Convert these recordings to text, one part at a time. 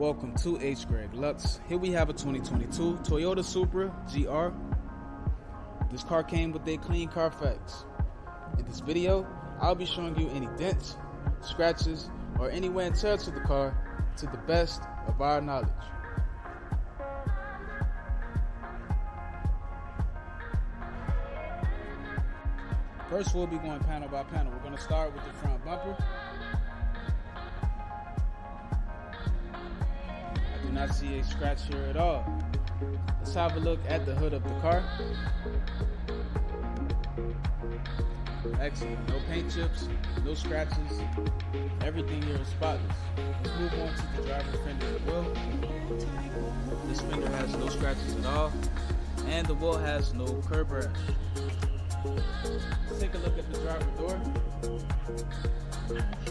Welcome to hgreglux. Here we have a 2022 Toyota Supra GR. This car came with a clean Carfax. In this video, I'll be showing you any dents, scratches, or any wear and tear to the car to the best of our knowledge. First, we'll be going panel by panel. We're going to start with the front bumper. I do not see a scratch here at all. Let's have a look at the hood of the car. Excellent. No paint chips, no scratches. Everything here is spotless. Let's move on to the driver fender as well. This fender has no scratches at all, and the wheel has no curb rash. Let's take a look at the driver door.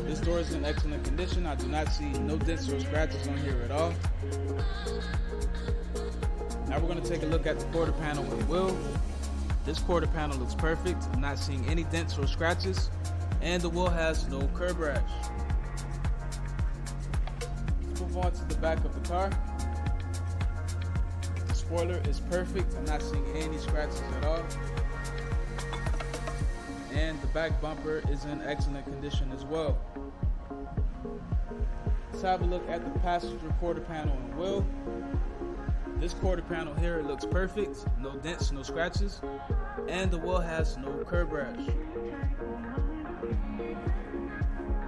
This door is in excellent condition. I do not see no dents or scratches on here at all. Now we're going to take a look at the quarter panel and wheel. This quarter panel looks perfect. I'm not seeing any dents or scratches, and the wheel has no curb rash. Let's move on to the back of the car. The spoiler is perfect. I'm not seeing any scratches at all. And the back bumper is in excellent condition as well. Let's have a look at the passenger quarter panel and wheel. This quarter panel here looks perfect. No dents, no scratches, and the wheel has no curb rash.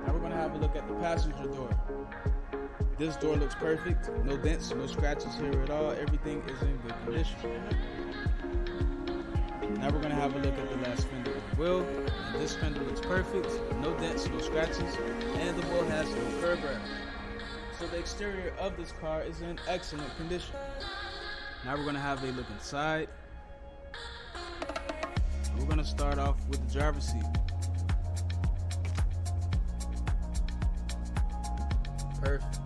Now we're going to have a look at the passenger door. This door looks perfect. No dents, no scratches here at all. Everything is in good condition. Now we're going to have a look at the last fender of the wheel. This fender looks perfect. No dents, no scratches, and the wheel has no curb rash. So the exterior of this car is in excellent condition. Now we're going to have a look inside. We're going to start off with the driver's seat. Perfect.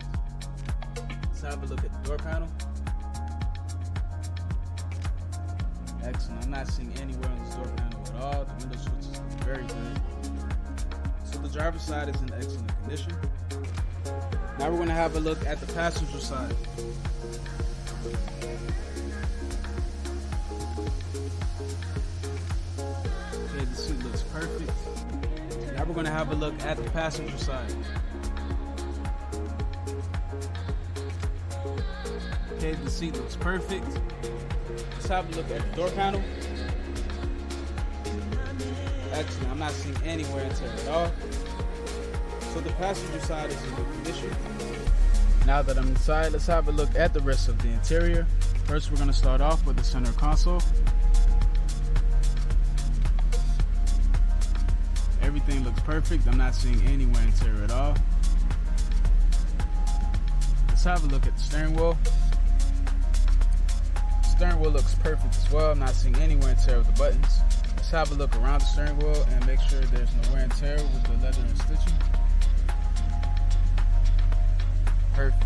Let's have a look at the door panel. Excellent. I'm not seeing anywhere on this door panel at all. The window switches look very good. So the driver's side is in excellent condition. Now we're going to have a look at the passenger side. Okay, the seat looks perfect. Now we're going to have a look at the passenger side. Okay, the seat looks perfect. Let's have a look at the door panel. Excellent. I'm not seeing any wear and tear at all. So the passenger side is in good condition. Now that I'm inside, let's have a look at the rest of the interior. First, we're going to start off with the center console. Everything looks perfect. I'm not seeing any wear and tear at all. Let's have a look at the steering wheel. The steering wheel looks perfect as well. I'm not seeing any wear and tear with the buttons. Let's have a look around the steering wheel and make sure there's no wear and tear with the leather and stitching. Perfect.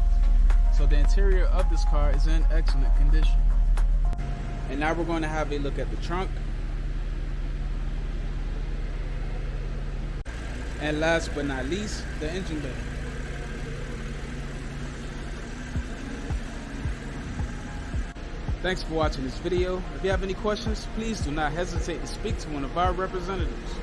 So the interior of this car is in excellent condition. And now we're going to have a look at the trunk. And last but not least, the engine bay. Thanks for watching this video. If you have any questions, please do not hesitate to speak to one of our representatives.